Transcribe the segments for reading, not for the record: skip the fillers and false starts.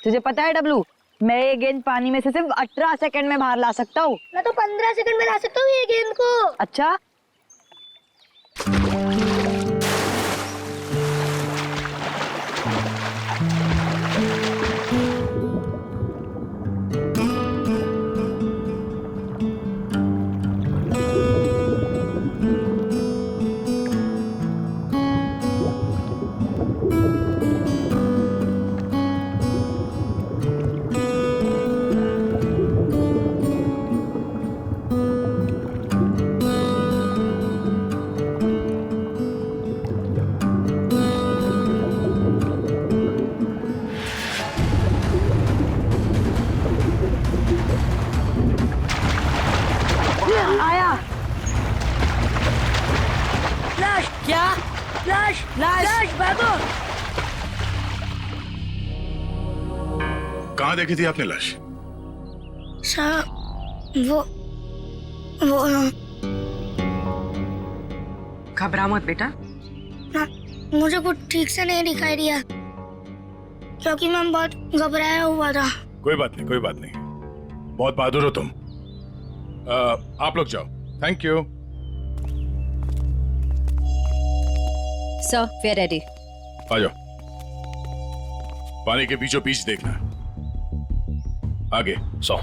तुझे पता है डब्लू, मैं ये गेंद पानी में से सिर्फ 18 सेकंड में बाहर ला सकता हूँ। मैं तो 15 सेकंड में ला सकता हूँ ये गेंद को। अच्छा, आया। फ्लैश क्या? Flash flash! फ्लैश भागो। कहाँ देखी थी आपने लाश? साहब वो घबरा मत बेटा। ना, मुझे कुछ ठीक से नहीं दिखाई दिया क्योंकि मैं बहुत घबराया हुआ था। कोई बात नहीं, कोई बात नहीं। बहुत बहादुर हो तुम। आप लोग जाओ। Thank you. Sir, we are ready. आ जाओ। पानी के बीचों बीच देखना। आगे 100।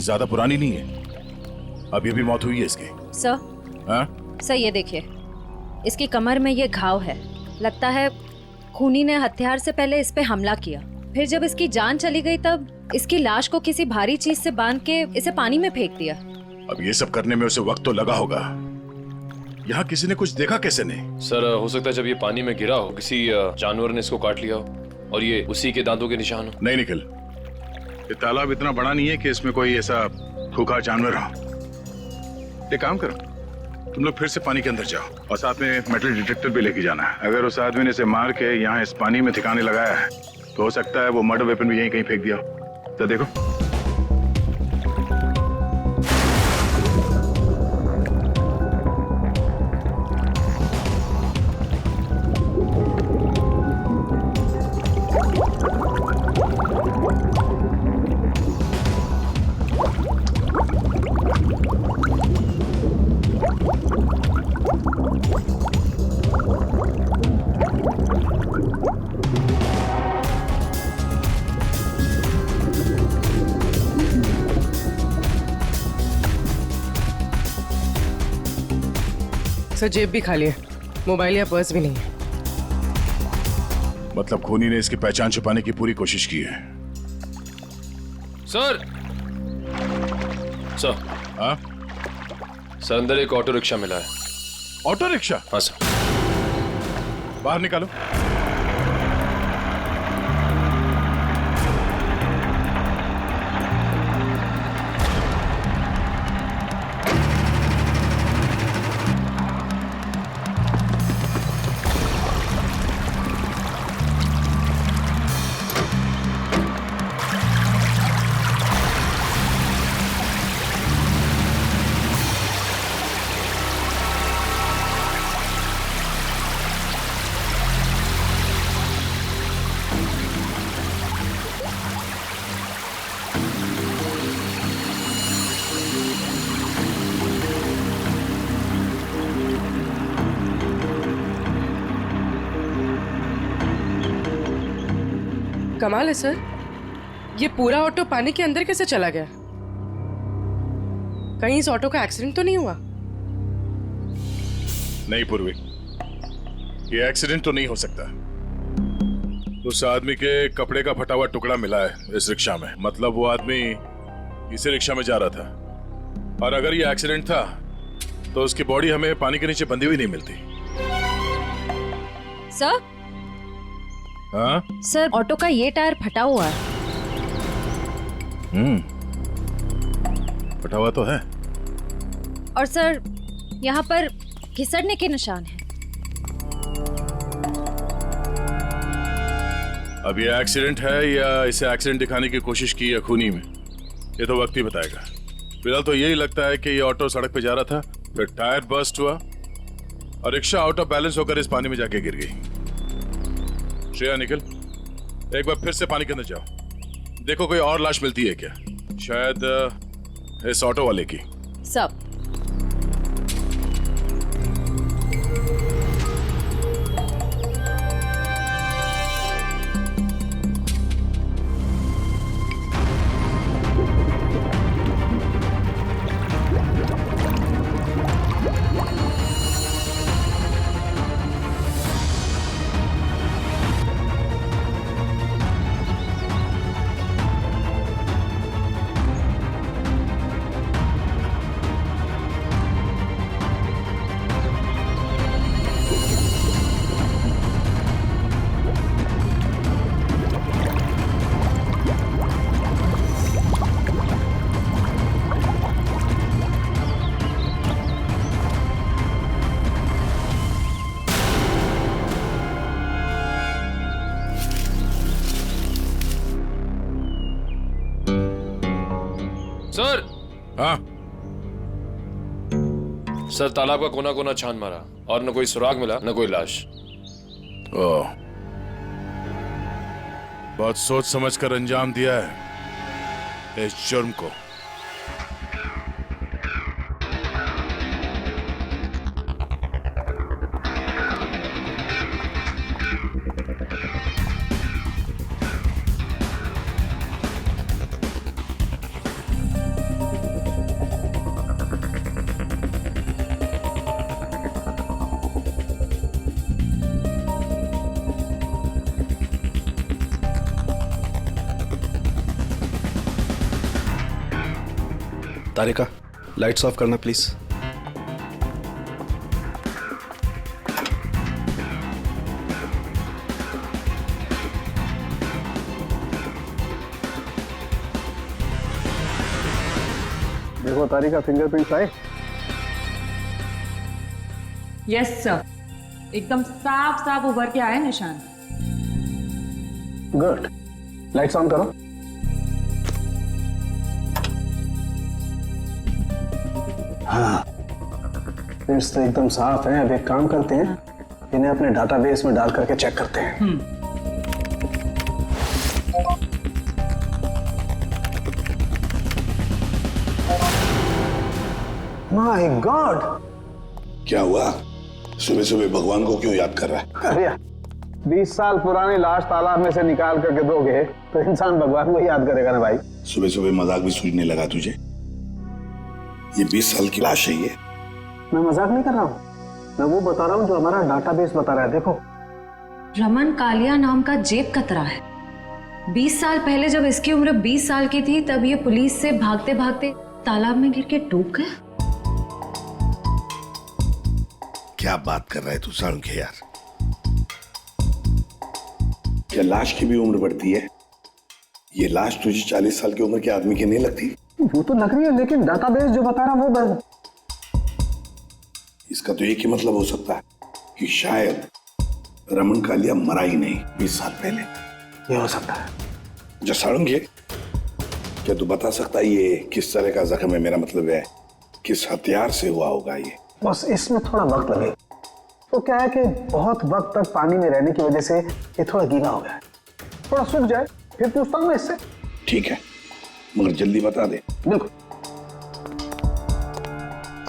ज्यादा पुरानी नहीं है, अभी अभी मौत हुई है इसकी। सर, हाँ? सर ये देखिए, इसकी कमर में ये घाव है। लगता है खूनी ने हथियार से पहले इस पे हमला किया, फिर जब इसकी जान चली गई तब इसकी लाश को किसी भारी चीज से बांध के इसे पानी में फेंक दिया। अब ये सब करने में उसे वक्त तो लगा होगा। यहाँ किसी ने कुछ देखा कैसे नहीं? सर, हो सकता है जब ये पानी में गिरा हो किसी जानवर ने इसको काट लिया हो और ये उसी के दांतों के निशान हो। नहीं निखिल, ये तालाब इतना बड़ा नहीं है कि इसमें कोई ऐसा खूंखार जानवर हो। एक काम करो, तुम लोग फिर से पानी के अंदर जाओ और साथ में मेटल डिटेक्टर भी लेके जाना। अगर उस आदमी ने इसे मार के यहाँ इस पानी में ठिकाने लगाया है तो हो सकता है वो मर्डर वेपन भी यहीं कहीं फेंक दिया हो। तो देखो। सर, जेब भी खाली है, मोबाइल या पर्स भी नहीं है। मतलब खूनी ने इसकी पहचान छुपाने की पूरी कोशिश की है। सर, सर, हाँ? सर अंदर एक ऑटो रिक्शा मिला है। Auto rickshaw? हाँ सर। बाहर निकालो। कमाल है सर, ये पूरा ऑटो पानी के अंदर कैसे चला गया? कहीं इस ऑटो का एक्सीडेंट तो नहीं हुआ? नहीं पूर्वी, ये एक्सीडेंट तो नहीं हो सकता। उस आदमी के कपड़े का फटा हुआ टुकड़ा मिला है इस रिक्शा में, मतलब वो आदमी इसी रिक्शा में जा रहा था। और अगर ये एक्सीडेंट था तो उसकी बॉडी हमें पानी के नीचे बंधी हुई नहीं मिलती। सर, हाँ? सर ऑटो का ये टायर फटा हुआ है। फटा हुआ तो है। और सर यहाँ पर घिसड़ने के निशान हैं। अब ये एक्सीडेंट है या इसे एक्सीडेंट दिखाने की कोशिश की है खूनी में, ये तो वक्त ही बताएगा। फिलहाल तो यही लगता है कि ये ऑटो सड़क पे जा रहा था, फिर टायर बर्स्ट हुआ और रिक्शा आउट ऑफ बैलेंस होकर इस पानी में जाके गिर गई। श्रेया, निकल, एक बार फिर से पानी के अंदर जाओ, देखो कोई और लाश मिलती है क्या, शायद इस ऑटो वाले की। सब सर। हाँ? सर तालाब का कोना कोना छान मारा और न कोई सुराग मिला न कोई लाश। ओह, बहुत सोच समझ कर अंजाम दिया है इस जुर्म को। तारिका, लाइट्स ऑफ करना प्लीज। देखो तारिका, फिंगरप्रिंट्स आए। यस सर, एकदम साफ साफ उभर के आए निशान। गुड, लाइट्स ऑन करो। हाँ, प्रिंट्स तो एकदम साफ हैं। अब एक काम करते हैं, इन्हें अपने डाटाबेस में डाल करके चेक करते हैं। My God! क्या हुआ? सुबह सुबह भगवान को क्यों याद कर रहा है? अरे 20 साल पुरानी लाश तालाब में से निकाल करके दोगे तो इंसान भगवान को याद करेगा ना भाई। सुबह सुबह मजाक भी सूझने लगा तुझे? ये 20 साल की लाश है ये। मैं मजाक नहीं कर रहा हूँ, मैं वो बता रहा हूँ जो हमारा डाटाबेस बता रहा है। देखो, रमन कालिया नाम का जेब कतरा है। 20 साल पहले जब इसकी उम्र 20 साल की थी तब ये पुलिस से भागते भागते तालाब में गिर के डूब गया। क्या बात कर रहा है तू साळुंखे यार? क्या लाश की भी उम्र बढ़ती है? ये लाश तुझे 40 साल की उम्र के आदमी की नहीं लगती? वो तो लग रही है, लेकिन डाटाबेस जो बता रहा है वो इसका तो एक ही मतलब हो सकता है कि शायद रमन कालिया मरा ही नहीं 20 साल पहले। ये हो सकता है। जो साळुंखे, क्या तू बता सकता है ये किस तरह का जख्म है? मेरा मतलब है किस हथियार से हुआ होगा ये? बस इसमें थोड़ा वक्त लगेगा। तो क्या है कि बहुत वक्त तक पानी में रहने की वजह से ये थोड़ा गीला हो गया है। थोड़ा सूख जाए फिर पूछता हूँ मैं इससे। ठीक है, मगर जल्दी बता दे। बिल्कुल।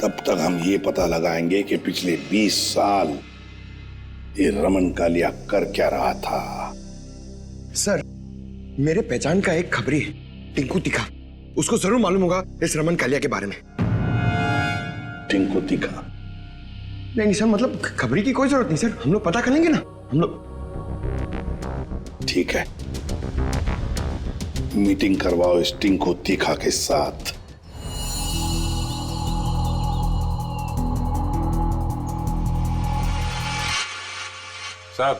तब तक हम ये पता लगाएंगे कि पिछले 20 साल ये रमन कालिया कर क्या रहा था। सर, मेरे पहचान का एक खबरी है, टिंकू तिखा। उसको जरूर मालूम होगा इस रमन कालिया के बारे में। टिंकू तीखा। नहीं सर, मतलब खबरी की कोई जरूरत नहीं सर, हम लोग पता कर लेंगे ना हम लोग। ठीक है, मीटिंग करवाओ इस टिंकू तीखा के साथ। साहब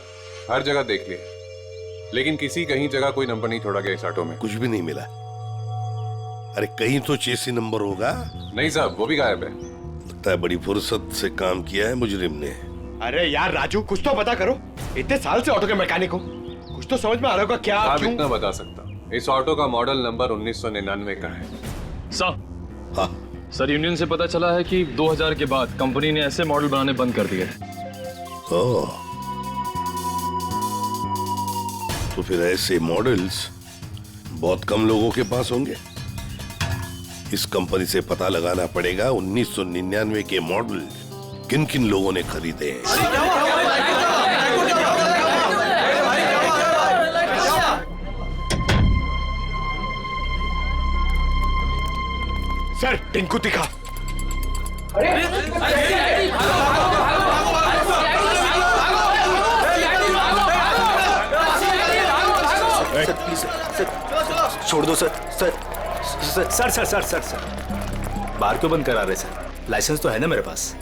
हर जगह देख लिए, लेकिन किसी कहीं जगह कोई नंबर नहीं छोड़ा गया इस ऑटो में। कुछ भी नहीं मिला। अरे कहीं तो चेसी नंबर होगा। नहीं साहब, वो भी गायब है। लगता है बड़ी फुर्सत से काम किया है मुजरिम ने। अरे यार राजू, कुछ तो पता करो, इतने साल से ऑटो के मैकेनिक हो, कुछ तो समझ में आ रहा होगा क्या साहब क्यों? इतना बता सकता, इस ऑटो का मॉडल नंबर 1999 का है। साहब हाँ सर, यूनियन से पता चला है कि 2000 के बाद कंपनी ने ऐसे मॉडल बनाने बंद कर दिए। ओह, तो फिर ऐसे मॉडल्स बहुत कम लोगों के पास होंगे। इस कंपनी से पता लगाना पड़ेगा 1999 के मॉडल किन किन लोगों ने खरीदे हैं। सर टिंकू तीखा। छोड़ दो सर। सर बार क्यों बंद करा रहे सर? लाइसेंस तो है ना मेरे पास।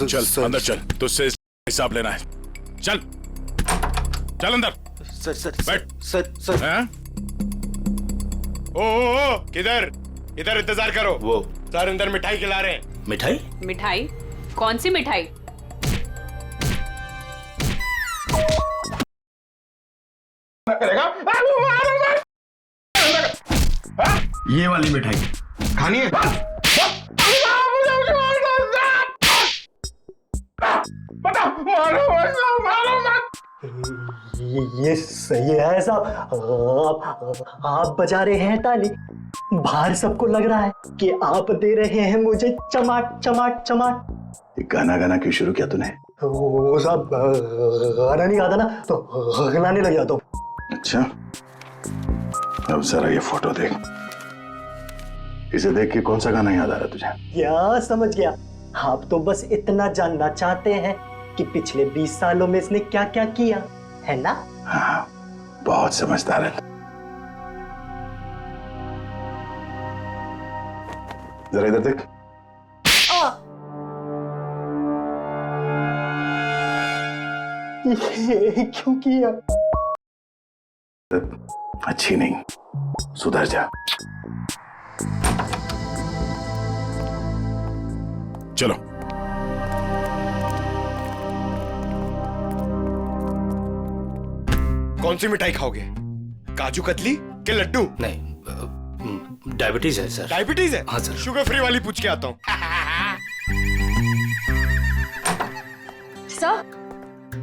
चल अंदर चल, तुझसे हिसाब लेना है। चल चल अंदर। बैठ। हैं? ओ किधर इधर इंतजार करो। वो सर अंदर मिठाई खिला रहे हैं। मिठाई? मिठाई? कौन सी मिठाई? ये वाली मिठाई खानी है? ये सही है साहब। आप बजा रहे हैं ताली, बाहर सबको लग रहा है कि आप दे रहे हैं मुझे चमाट चमाट चमाट। गाना गाना क्यों शुरू किया तूने? वो साहब गाना नहीं आता ना तो गाने लग जाता हूँ। अच्छा, अब जरा ये फोटो देख। इसे देख के कौन सा गाना याद आ रहा तुझे? क्या समझ गया? आप तो बस इतना जानना चाहते हैं कि पिछले 20 सालों में इसने क्या क्या किया है ना? हाँ, बहुत समझदार है। जरा इधर देख। ये क्यों किया? अच्छी नहीं, सुधर जा। चलो। कौन सी मिठाई खाओगे? काजू कतली के लड्डू? नहीं, डायबिटीज है सर। डायबिटीज है? हाँ सर। शुगर फ्री वाली पूछ के आता हूँ।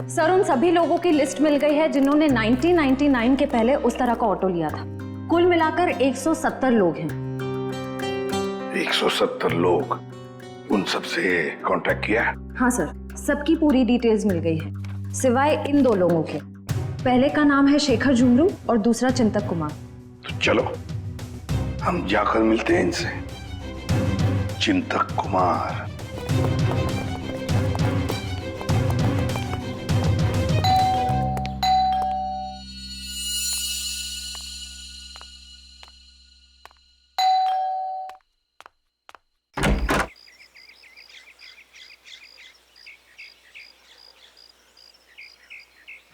सर उन सभी लोगों की लिस्ट मिल गई है जिन्होंने 1999 के पहले उस तरह का ऑटो लिया था। कुल मिलाकर 170 लोग हैं। 170 लोग? उन सबसे कांटेक्ट किया? हाँ सर, सबकी पूरी डिटेल्स मिल गई है सिवाय इन 2 लोगों के। पहले का नाम है शेखर झुमरू और दूसरा चिंतक कुमार। तो चलो हम जाकर मिलते हैं इनसे। चिंतक कुमार।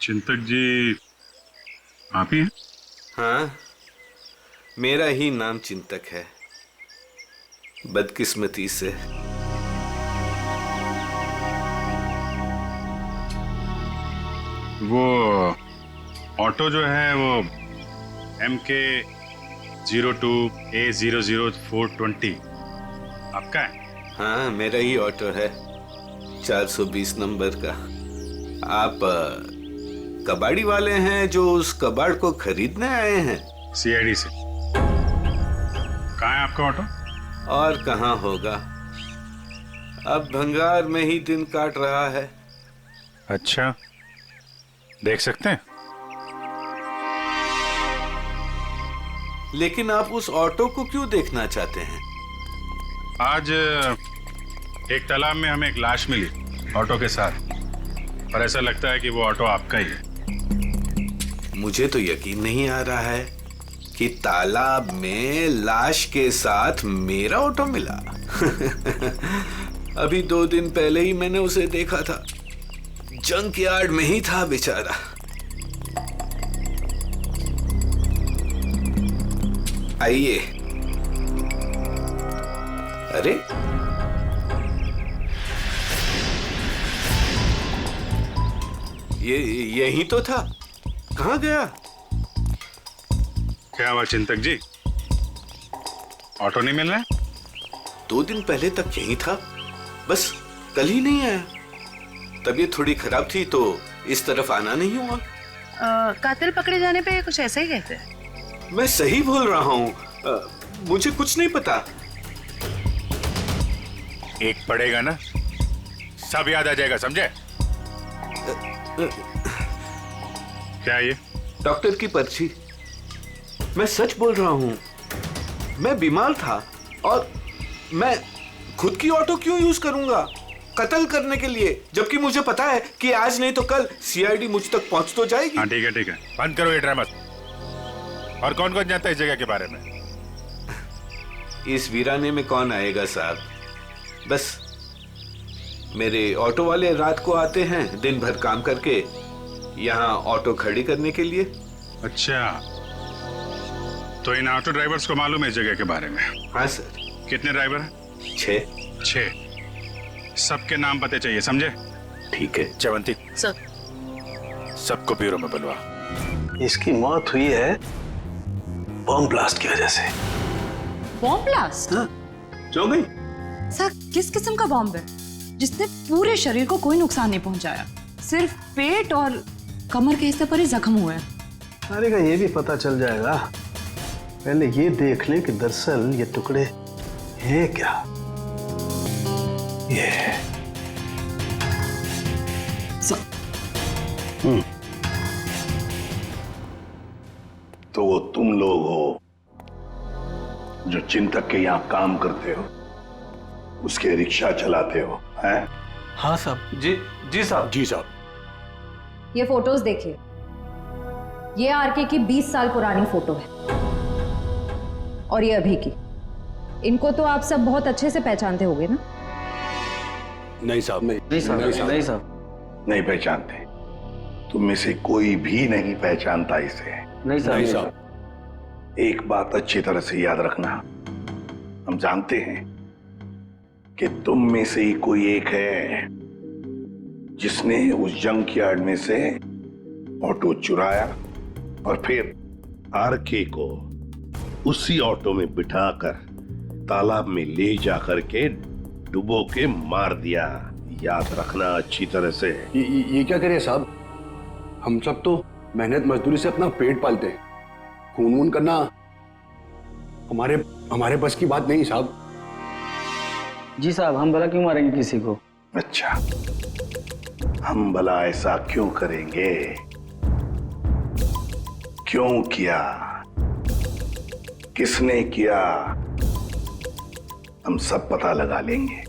चिंतक जी आप ही हैं? हाँ, मेरा ही नाम चिंतक है, बदकिस्मती से। वो ऑटो जो है वो MK 02A00420 आपका है? हाँ, मेरा ही ऑटो है, 420 नंबर का। आप कबाड़ी वाले हैं जो उस कबाड़ को खरीदने आए हैं? CID से। कहाँ है आपका ऑटो? और कहाँ होगा, अब भंगार में ही दिन काट रहा है। अच्छा, देख सकते हैं? लेकिन आप उस ऑटो को क्यों देखना चाहते हैं? आज एक तालाब में हमें एक लाश मिली ऑटो के साथ, और ऐसा लगता है कि वो ऑटो आपका ही है। मुझे तो यकीन नहीं आ रहा है कि तालाब में लाश के साथ मेरा ऑटो मिला। अभी 2 दिन पहले ही मैंने उसे देखा था, जंक यार्ड में ही था बेचारा। आइए। अरे ये यही तो था, कहाँ गया? क्या हुआ चिंतक जी, ऑटो नहीं मिल रहा? 2 दिन पहले तक यही था, बस कल ही नहीं आया। तबीयत थोड़ी खराब थी तो इस तरफ आना नहीं हुआ। कातिल पकड़े जाने पे कुछ ऐसा ही कहते हैं। मैं सही बोल रहा हूँ, मुझे कुछ नहीं पता। एक पड़ेगा ना, सब याद आ जाएगा, समझे? क्या ये? डॉक्टर की पर्ची। मैं सच बोल रहा हूँ, मैं बीमार था और मैं खुद की ऑटो क्यों यूज करूंगा कत्ल करने के लिए, जबकि मुझे पता है कि आज नहीं तो कल सीआईडी मुझ तक पहुंच तो जाएगी। हाँ ठीक है, बंद करो ये ड्रामा। और कौन कौन जानता है इस जगह के बारे में? इस वीराने में कौन आएगा साहब, बस मेरे ऑटो वाले रात को आते हैं दिन भर काम करके यहाँ ऑटो खड़ी करने के लिए। अच्छा, तो इन ऑटो ड्राइवर्स को मालूम है इस जगह के बारे में? हाँ सर। कितने ड्राइवर हैं? 6। सबके नाम पते चाहिए, समझे? ठीक है। चवंती सर, सबको ब्यूरो में बुलवा। इसकी मौत हुई है बॉम्ब ब्लास्ट की वजह से। Bomb blast? जो गई। सर, किस किस्म का बॉम्ब है जिसने पूरे शरीर को कोई नुकसान नहीं पहुंचाया, सिर्फ पेट और कमर के हिस्से पर ही जख्म हुए हैं। अरे का ये भी पता चल जाएगा, पहले ये देख लें कि दरअसल ये टुकड़े हैं क्या। ये तो वो तुम लोग हो जो चिंतक के यहाँ काम करते हो, उसके रिक्शा चलाते हो, हैं? हाँ साहब। जी साहब। जी साहब। ये फोटोज देखिए, ये आरके की 20 साल पुरानी फोटो है और ये अभी की। इनको तो आप सब बहुत अच्छे से पहचानते होंगे ना? नहीं साहब, नहीं साहब। नहीं पहचानते। तुम में से कोई भी नहीं पहचानता इसे। नहीं साहब। एक बात अच्छी तरह से याद रखना, हम जानते हैं कि तुम में से ही कोई एक है जिसने उस जंक यार्ड में से ऑटो चुराया और फिर आरके को उसी ऑटो में बिठाकर तालाब में ले जाकर के डुबो के मार दिया। याद रखना अच्छी तरह से। ये क्या करें साहब, हम सब तो मेहनत मजदूरी से अपना पेट पालते हैं, खून वून करना हमारे बस की बात नहीं साहब। जी साहब, हम भला क्यों मारेंगे किसी को? अच्छा, हम भला ऐसा क्यों करेंगे? क्यों किया, किसने किया, हम सब पता लगा लेंगे।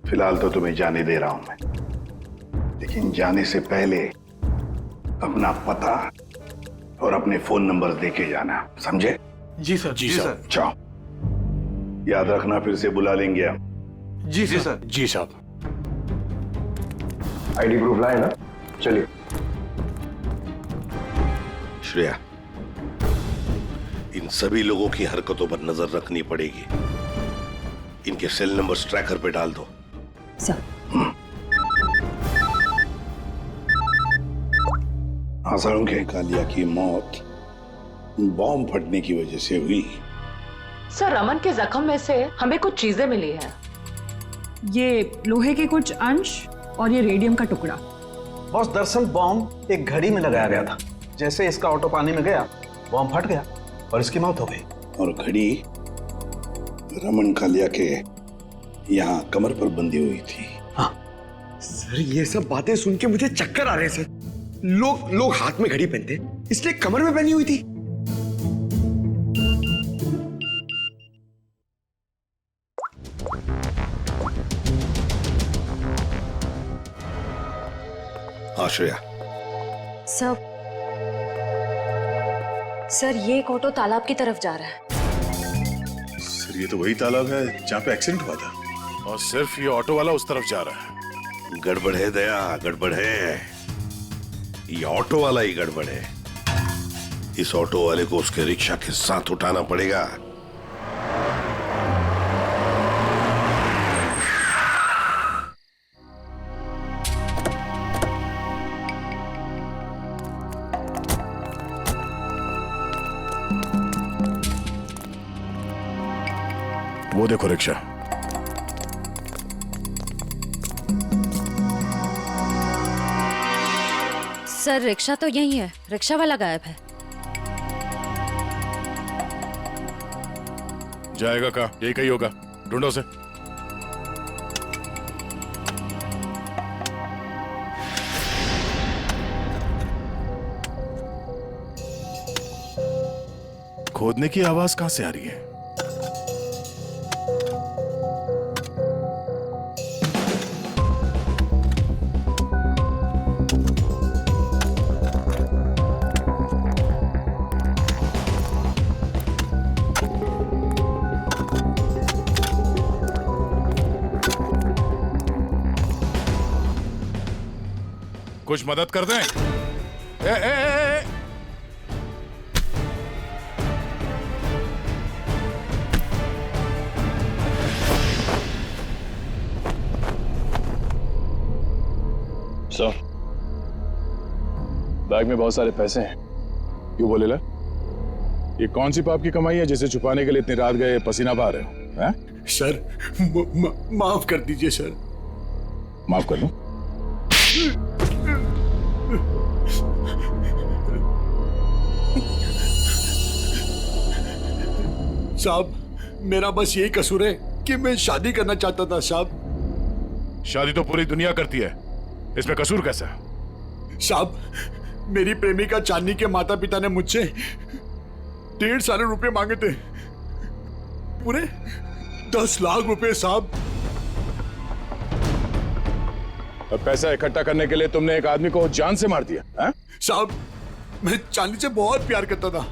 फिलहाल तो तुम्हें जाने दे रहा हूं मैं, लेकिन जाने से पहले अपना पता और अपने फोन नंबर देके जाना, समझे? जी सर। जी सर। जाओ, याद रखना फिर से बुला लेंगे हम। जी सर। जी साहब। आईडी प्रूफ लाए ना? चलिए। श्रेया, इन सभी लोगों की हरकतों पर नजर रखनी पड़ेगी। इनके सेल नंबर्स ट्रैकर पे डाल दो। सर। आसाराम के कालिया की मौत बॉम्ब फटने की वजह से हुई। सर, रमन के जख्म में से हमें कुछ चीजें मिली हैं। ये लोहे के कुछ अंश और ये रेडियम का टुकड़ा। बॉस, दरअसल बॉम्ब एक घड़ी में लगाया गया था। जैसे इसका ऑटो पानी में गया, बॉम्ब फट गया और इसकी मौत हो गई। और घड़ी रमन कालिया के यहाँ कमर पर बंधी हुई थी। हाँ सर, ये सब बातें सुन के मुझे चक्कर आ रहे हैं सर। लोग हाथ में घड़ी पहनते, इसलिए कमर में पहनी हुई थी। आश्रया, सर ये एक ऑटो तालाब की तरफ जा रहा है। सर ये तो वही तालाब है जहाँ पे एक्सीडेंट हुआ था, और सिर्फ ये ऑटो वाला उस तरफ जा रहा है। गड़बड़ है दया, गड़बड़ है। ये ऑटो वाला ही गड़बड़ है। इस ऑटो वाले को उसके रिक्शा के साथ उठाना पड़ेगा। वो देखो रिक्शा। सर रिक्शा तो यही है, रिक्शा वाला गायब है। जाएगा कहाँ? यही कहीं होगा, ढूंढो उसे। खोदने की आवाज कहां से आ रही है? कुछ मदद कर दें? ए। सर, बैग में बहुत सारे पैसे हैं। क्यों बोले ला? ये कौन सी पाप की कमाई है जिसे छुपाने के लिए इतनी रात गए पसीना बहा रहे हो? हैं? सर माफ कर दीजिए सर। माफ कर दूं? साहब मेरा बस यही कसूर है कि मैं शादी करना चाहता था साहब। शादी तो पूरी दुनिया करती है, इसमें कसूर कैसा? साहब मेरी प्रेमिका चांदनी के माता पिता ने मुझसे 1.5 साल रुपए मांगे थे, पूरे 10 लाख रुपए साहब। अब पैसा इकट्ठा करने के लिए तुमने एक आदमी को जान से मार दिया? साहब मैं चांदनी से बहुत प्यार करता था,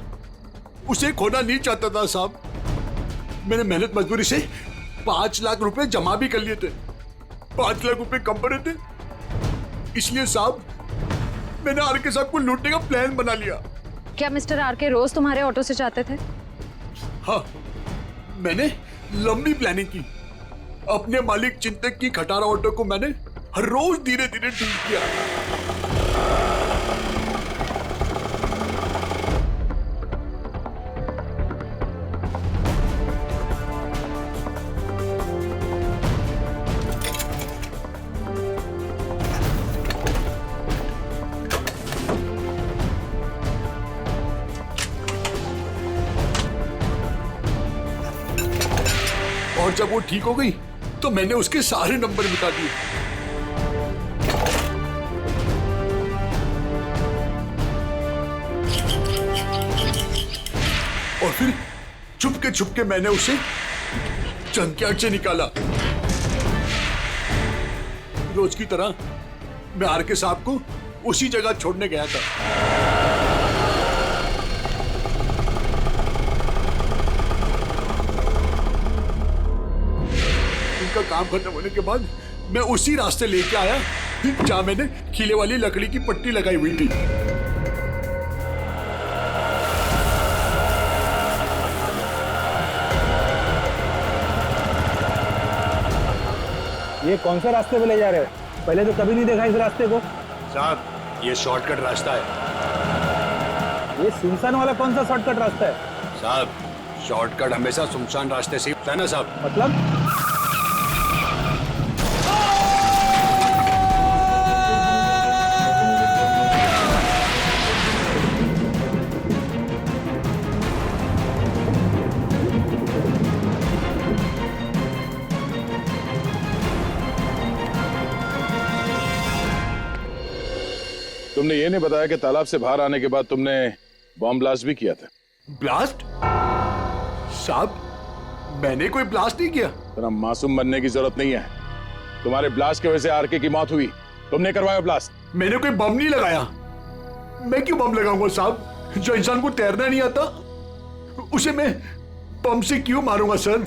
उसे खोना नहीं चाहता था साहब। मैंने मेहनत मजदूरी से 5 लाख रुपए जमा भी कर लिए थे। 5 लाख रुपए कम पड़े थे, इसलिए साहब मैंने आरके साहब को लूटने का प्लान बना लिया। क्या मिस्टर आरके रोज तुम्हारे ऑटो से जाते थे? हाँ, मैंने लंबी प्लानिंग की। अपने मालिक चिंतक की खटारा ऑटो को मैंने हर रोज धीरे धीरे ठीक किया। और जब वो ठीक हो गई तो मैंने उसके सारे नंबर मिटा दिए। और फिर छुपके मैंने उसे जंकयार्ड से निकाला। रोज की तरह मैं आरके साहब को उसी जगह छोड़ने गया था। उनका काम खत्म होने के बाद मैं उसी रास्ते लेके आया जहां मैंने खीले वाली लकड़ी की पट्टी लगाई हुई थी। ये कौन से रास्ते पे ले जा रहे हो? पहले तो कभी नहीं देखा इस रास्ते को। साहब ये शॉर्टकट रास्ता है। ये सुनसान वाला कौन सा शॉर्टकट रास्ता है? साहब शॉर्टकट हमेशा सुनसान रास्ते से होता है ना साहब। मतलब? तुमने ये नहीं बताया कि तालाब से बाहर आने के बाद तुमने बॉम्ब ब्लास्ट भी किया था। ब्लास्ट? साहब मैंने कोई ब्लास्ट नहीं किया। इतना मासूम बनने की जरूरत नहीं है। तुम्हारे ब्लास्ट की वजह से आरके की मौत हुई, तुमने करवाया ब्लास्ट। मैंने कोई बम नहीं लगाया। मैं क्यों बम लगाऊंगा साहब? जो इंसान को तैरना नहीं आता उसे मैं बम से क्यों मारूंगा सर?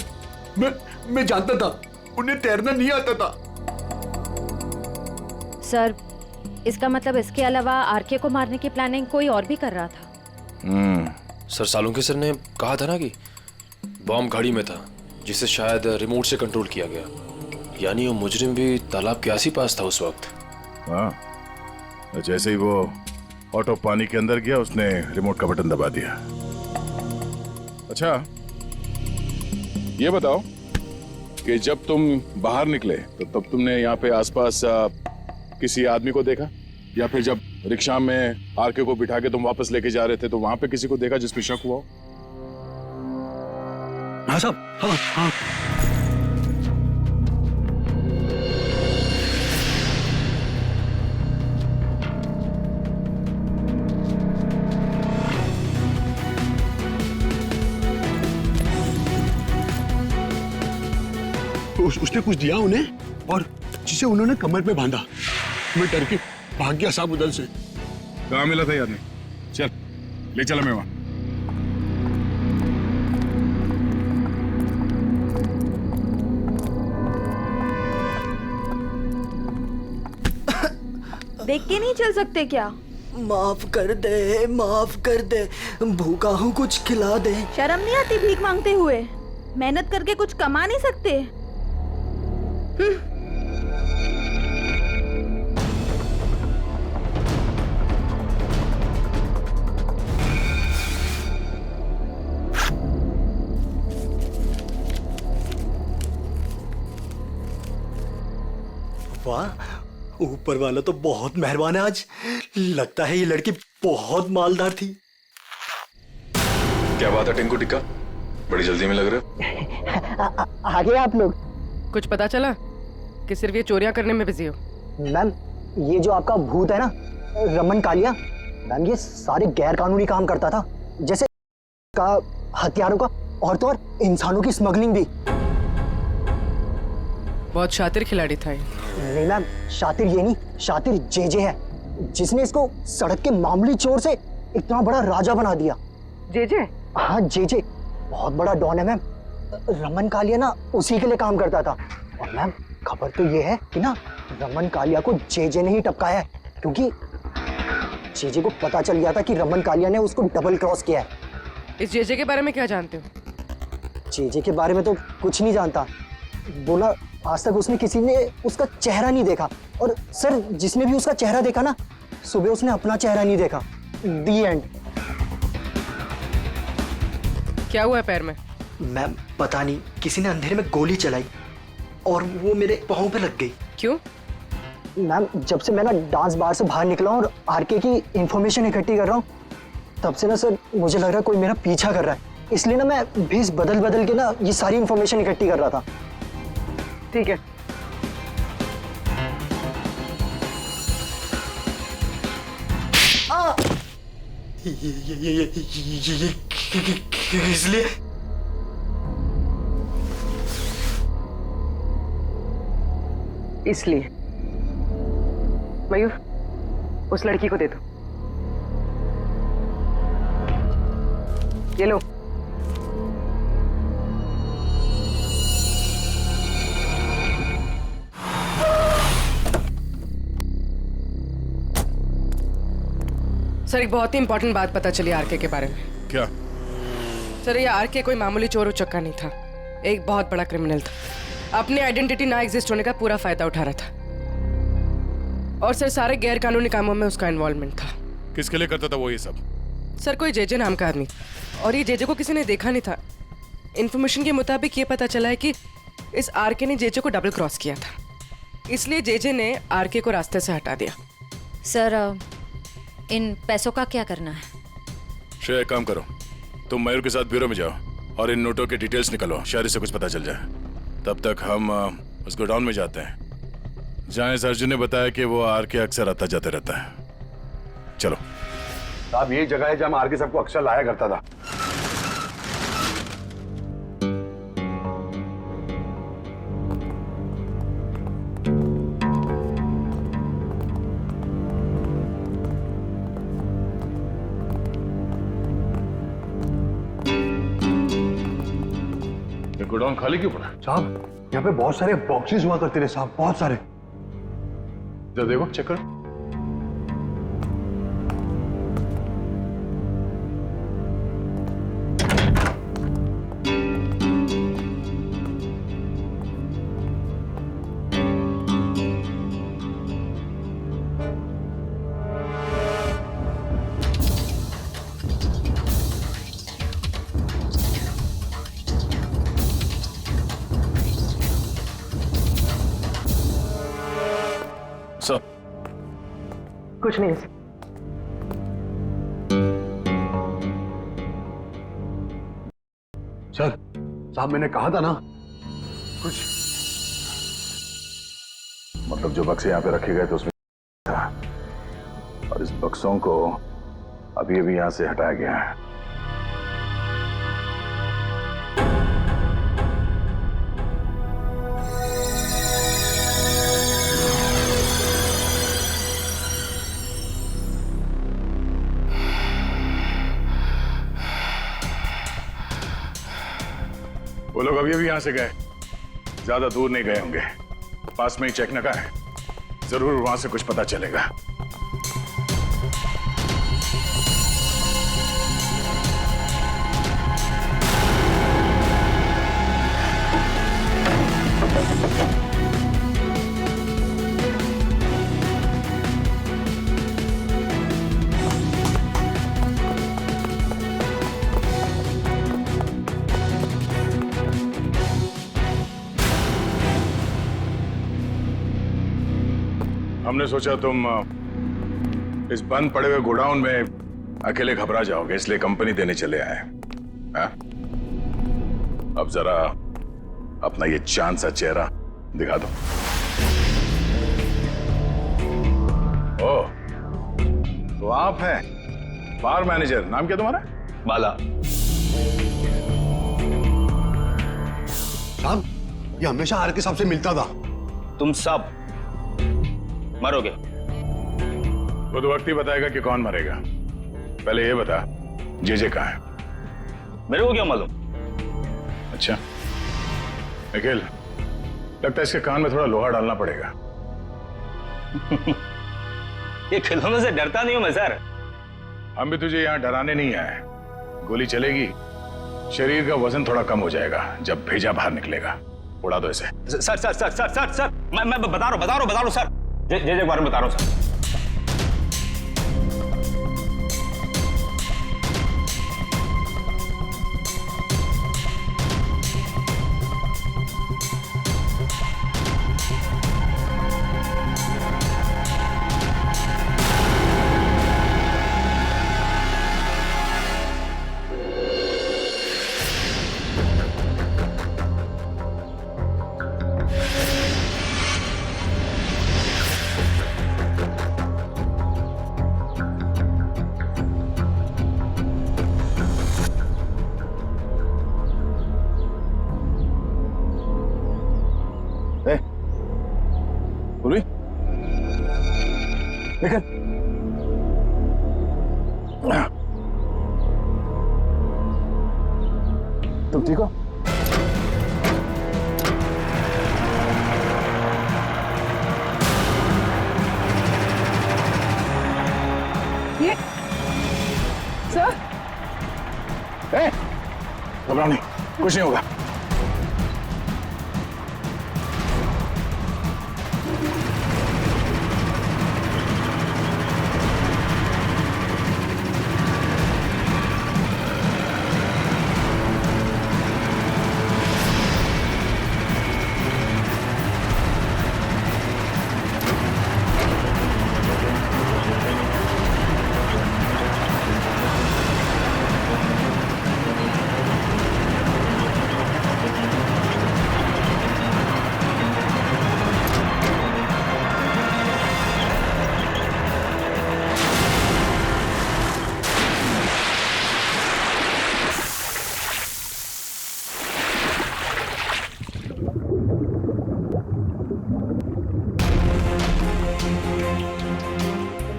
मैं जानता था उन्हें तैरना नहीं आता था। सर, इसका मतलब इसके अलावा आरके को मारने की प्लानिंग कोई और भी कर रहा था। सर, सालुंके सर ने कहा था ना कि बॉम्ब घड़ी में था, जिसे शायद रिमोट से कंट्रोल किया गया। यानी वो मुजरिम भी तालाब के आस ही पास था उस वक्त। हाँ, जैसे ही वो ऑटो पानी के अंदर गया उसने रिमोट का बटन दबा दिया। अच्छा, ये बताओ कि जब तुम बाहर निकले तो तब तुमने यहाँ पे आसपास किसी आदमी को देखा, या फिर जब रिक्शा में आरके को बिठा के तुम वापस लेके जा रहे थे तो वहां पे किसी को देखा जिसमें शक हुआ हो? हाँ साहब, हाँ हाँ। उसने कुछ दिया उन्हें और जिसे उन्होंने कमर पे बांधा। मैं डर के भाग गया साहब उधर से। कहाँ मिला था ये आदमी? चल ले चला मैं वहां। देख के नहीं चल सकते क्या? माफ कर दे, माफ कर दे, भूखा हूँ, कुछ खिला दे। शर्म नहीं आती भीख मांगते हुए? मेहनत करके कुछ कमा नहीं सकते? वाह, ऊपर वाला तो बहुत मेहरबान है आज। लगता है ये लड़की बहुत मालदार थी। क्या बात है टिंकू टिक्का, बड़ी जल्दी में लग रहे हो। आगे आप लोग। कुछ पता चला कि सिर्फ ये चोरियां करने में बिजी हो? मैम, ये जो आपका भूत है ना, रमन कालिया, मैम ये सारे गैर कानूनी काम करता था, जैसे का हथियारों का और तो और इंसानों की स्मगलिंग भी। बहुत शातिर खिलाड़ी था ये। नहीं मैम, शातिर ये नहीं, शातिर जेजे है, जिसने इसको सड़क के मामूली चोर से इतना बड़ा राजा बना दिया। जेजे? हाँ जेजे, बहुत बड़ा डॉन है मैम। रमन कालिया ना उसी के लिए काम करता था। और मैम खबर तो ये है कि ना रमन कालिया को जेजे ने ही टपकाया है, क्योंकि जेजे को पता चल गया था कि रमन कालिया ने उसको डबल क्रॉस किया है। इस जेजे के बारे में क्या जानते हो? जेजे के बारे में तो कुछ नहीं जानता। बोला आज तक उसने किसी ने उसका चेहरा नहीं देखा, और सर जिसने भी उसका चेहरा देखा ना, सुबह उसने अपना चेहरा नहीं देखा। दी एंड। क्या हुआ है पैर में? मैम पता नहीं, किसी ने अंधेरे में गोली चलाई और वो मेरे पाँव पे लग गई। क्यों? मैम जब से मैं ना डांस बार से बाहर निकला हूँ और आरके की इंफॉर्मेशन इकट्ठी कर रहा हूँ, तब से ना सर मुझे लग रहा है कोई मेरा पीछा कर रहा है। इसलिए ना मैं भेस बदल बदल के ना ये सारी इंफॉर्मेशन इकट्ठी कर रहा था। ठीक है। इसलिए इसलिए मयूर, उस लड़की को दे दो। ये लो। सर एक बहुत ही इंपॉर्टेंट बात पता चली आरके के बारे में। क्या? सर ये आरके कोई मामूली चोर उचक्का नहीं था, एक बहुत बड़ा क्रिमिनल था। अपनी आइडेंटिटी ना एग्जिस्ट होने का पूरा फायदा उठा रहा था, और सर सारे गैर कानूनी कामों में उसका इन्वॉल्वमेंट था। किसके लिए करता था वो ये सब? सर कोई जेजे नाम का आदमी, और ये जेजे को किसी ने देखा नहीं था। इन्फॉर्मेशन के मुताबिक ये पता चला है कि इस आरके ने जेजे को डबल क्रॉस किया था, इसलिए जेजे ने आरके को रास्ते से हटा दिया। सर इन पैसों का क्या करना है? श्रेया एक काम करो, तुम मयूर के साथ ब्यूरो में जाओ और इन नोटों के डिटेल्स निकलो, शायद इससे कुछ पता चल जाए। तब तक हम उस गोडाउन में जाते हैं जहाँ इस अर्जुन ने बताया कि वो आरके अक्सर आता जाते रहता है। चलो साहब, यही जगह है जहाँ आरके सबको अक्सर लाया करता था। गोडाउन खाली क्यों पड़ा? साहब यहाँ पे बहुत सारे बॉक्सेस हुआ करते थे साहब, बहुत सारे। जरा देखो, चेक करो। सर, कुछ नहीं। सर साहब मैंने कहा था ना कुछ। मतलब जो बक्से यहाँ पे रखे गए थे उसमें था, और इस बक्सों को अभी अभी यहाँ से हटाया गया है। वो लोग अभी अभी यहां से गए, ज्यादा दूर नहीं गए होंगे, पास में ही चेक नका है, जरूर वहां से कुछ पता चलेगा। हमने सोचा तुम इस बंद पड़े हुए गोडाउन में अकेले घबरा जाओगे, इसलिए कंपनी देने चले आए। हाँ? अब जरा अपना ये चांद सा चेहरा दिखा दो। ओ, तो आप हैं बार मैनेजर, नाम क्या तुम्हारा? बाला। साहब ये हमेशा आर के साहब से मिलता था। तुम सब मरोगे। वो तो वक्त ही बताएगा कि कौन मरेगा। पहले ये बता, जे कहाँ है? मेरे को क्या मालूम? अच्छा निखिल, लगता है इसके कान में थोड़ा लोहा डालना पड़ेगा। ये खिलौनों से डरता नहीं हूं मैं सर। हम भी तुझे यहाँ डराने नहीं आए। गोली चलेगी, शरीर का वजन थोड़ा कम हो जाएगा, जब भेजा बाहर निकलेगा। उड़ा दो इसे। Sir sir sir sir sir sir मैं बता रहा हूँ सर। जे के बारे में बता रहा हूँ सर। निकल। तुम ठीक हो? ये सर, घबराओ नहीं, कुछ नहीं होगा।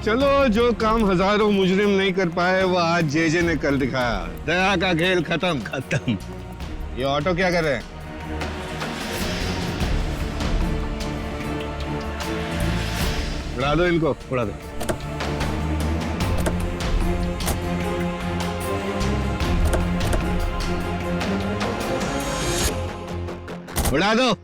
चलो, जो काम हजारों मुजरिम नहीं कर पाए वो आज जे ने कर दिखाया। दया का खेल खत्म। खत्म। ये ऑटो क्या कर रहे हैं? उड़ा दो इनको, उड़ा दो। उड़ा दो।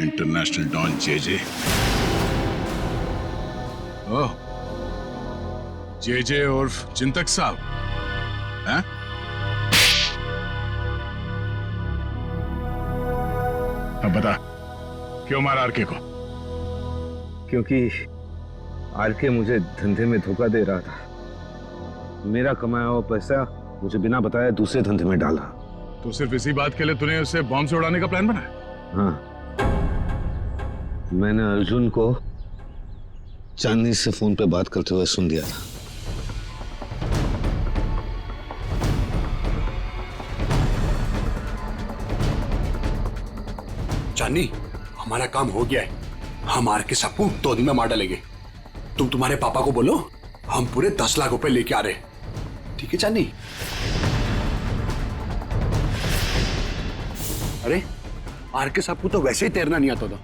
International don JJ. ओह, जेजे उर्फ चिंतक साहब हैं? अब बता, क्यों मारा आरके को? क्योंकि आरके मुझे धंधे में धोखा दे रहा था। मेरा कमाया हुआ पैसा मुझे बिना बताए दूसरे धंधे में डाला। तो सिर्फ इसी बात के लिए तूने उसे बॉम्ब से उड़ाने का प्लान बनाया? हाँ, मैंने अर्जुन को चांदनी से फोन पे बात करते हुए सुन लिया था। चांदनी, हमारा काम हो गया है। हम आरके सबको 2 दिन में मार डालेंगे। तुम तुम्हारे पापा को बोलो हम पूरे 10 लाख रुपए लेके आ रहे हैं। ठीक है चांदनी? अरे आरके साहब को तो वैसे ही तैरना नहीं आता था,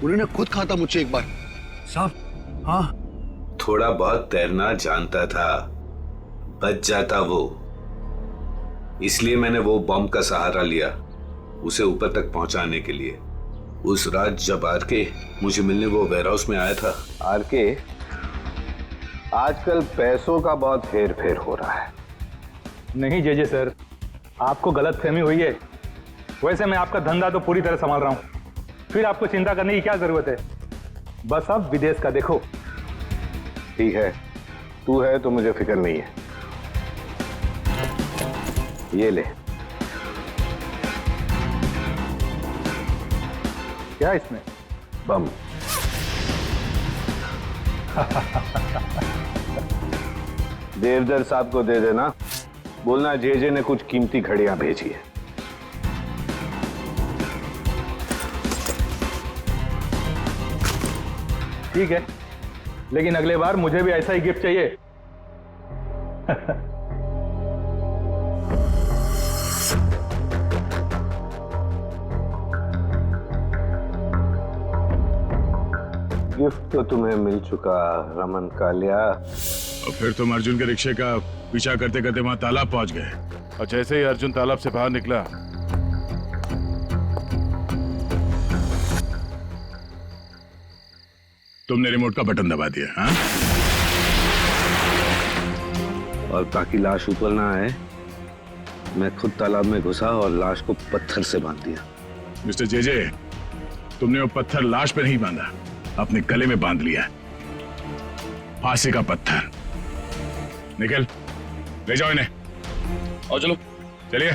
उन्होंने खुद कहा था मुझे एक बार। साहब, हाँ, थोड़ा बहुत तैरना जानता था, बच जाता वो। इसलिए मैंने वो बॉम्ब का सहारा लिया उसे ऊपर तक पहुंचाने के लिए। उस रात जब आरके मुझे मिलने वो वेयरहाउस में आया था। आरके, आजकल पैसों का बहुत हेर फेर हो रहा है। नहीं जेजे सर, आपको गलतफहमी हुई है। वैसे मैं आपका धंधा तो पूरी तरह संभाल रहा हूं, फिर आपको चिंता करने की क्या जरूरत है? बस अब विदेश का देखो। ठीक है, तू है तो मुझे फिक्र नहीं है। ये ले। क्या इसमें? बम। देवदर साहब को दे देना, बोलना जेजे ने कुछ कीमती घड़ियां भेजी है। ठीक है, लेकिन अगले बार मुझे भी ऐसा ही गिफ्ट चाहिए। गिफ्ट तो तुम्हें मिल चुका रमन कालिया। और फिर तुम अर्जुन के रिक्शे का पीछा करते करते वहां तालाब पहुंच गए, और जैसे ही अर्जुन तालाब से बाहर निकला तुमने रिमोट का बटन दबा दिया। हाँ? और ताकि लाश ऊपर ना आए, मैं खुद तालाब में घुसा और लाश को पत्थर से बांध दिया। मिस्टर जेजे, तुमने वो पत्थर लाश पे नहीं बांधा, अपने गले में बांध लिया। फांसी का पत्थर। निकल, ले जाओ इन्हें। और चलो, चलिए।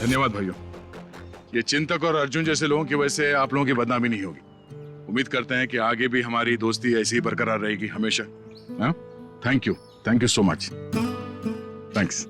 धन्यवाद भाइयों। ये चिंतक और अर्जुन जैसे लोगों की वजह से आप लोगों की बदनामी नहीं होगी। उम्मीद करते हैं कि आगे भी हमारी दोस्ती ऐसी ही बरकरार रहेगी हमेशा। हाँ? Thank you so much. Thanks.